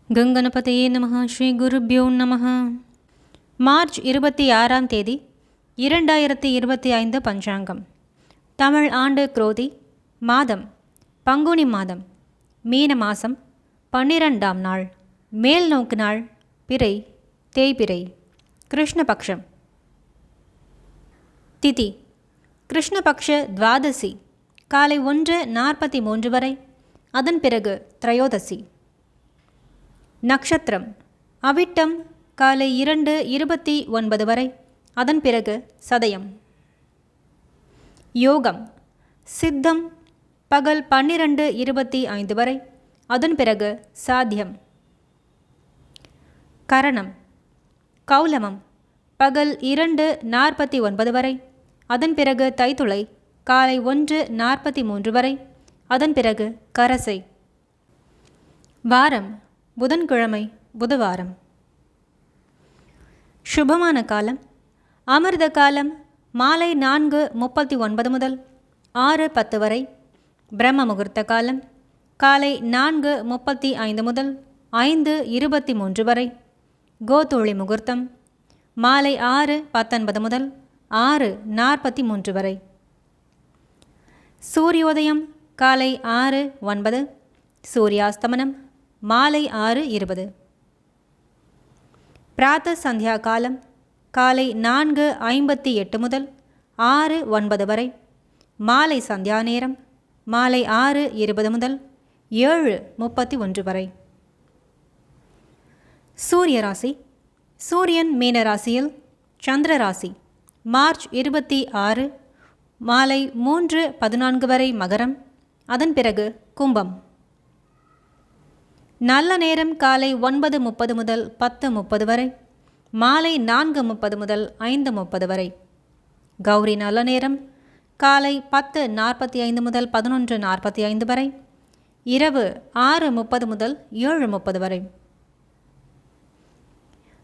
கங்கணபதையே நமः. ஸ்ரீ குருப்யோ நமः. மார்ச் 26ஆம் தேதி 2025 பஞ்சாங்கம். தமிழ் ஆண்டு குரோதி மாதம் பங்குனி மாதம், மீன மாதம், 12ஆம் நாள், மேல் நோக்கு நாள், பிறை தேய்பிறை, கிருஷ்ணபக்ஷம். திதி கிருஷ்ணபக்ஷ துவாதசி காலை 1:43 வரை, அதன் பிறகு திரையோதசி. நக்ஷத்திரம் அவிட்டம் காலை 2:29 வரை, அதன் பிறகு சதயம். யோகம் சித்தம் பகல் 12:25 வரை, அதன் பிறகு சாத்தியம். கரணம் கௌலமம் பகல் 2:49 வரை, அதன் பிறகு தைத்துளை காலை 1:43 வரை, அதன் பிறகு கரசை. வாரம் புதன்கிழமை, புதவாரம். சுபமான காலம் அமிர்த காலம் மாலை 4:39 முதல் 6:10 வரை. பிரம்ம முகூர்த்த காலம் காலை 4:35 முதல் 5:23 வரை. கோதூளி முகூர்த்தம் மாலை 6:19 முதல் 6:43 வரை. சூரியோதயம் காலை 6:09, சூரியாஸ்தமனம் மாலை 6:20. பிராத்த சந்தியா காலம் காலை 4:58 முதல் 6:09 வரை. மாலை சந்தியா நேரம் மாலை 6:20 முதல் 7:31 வரை. சூரிய ராசி சூரியன் மீன ராசியில், சந்திர ராசி மார்ச் 26 மாலை 3:14 வரை மகரம், அதன் பிறகு கும்பம். நல்ல நேரம் காலை 9:30 முதல் 10:30 வரை, மாலை 4:30 முதல் 5:30 வரை. கௌரி நல்ல நேரம் காலை 10:45 முதல் 11:45 வரை, இரவு 6:30 முதல் 7:30 வரை.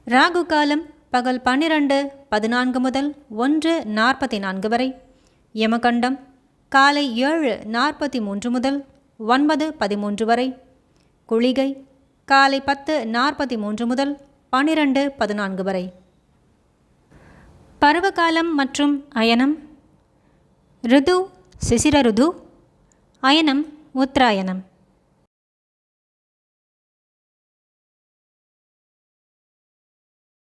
ராகு காலம் பகல் 12:14 முதல் 1:44 வரை. யமகண்டம் காலை 7:43 முதல் 9:13 வரை. குளிகை காலை 10:43 முதல் 12:14 வரை. பருவகாலம் மற்றும் அயனம். ரிது சிசிர ரிது, அயனம் உத்தராயணம்.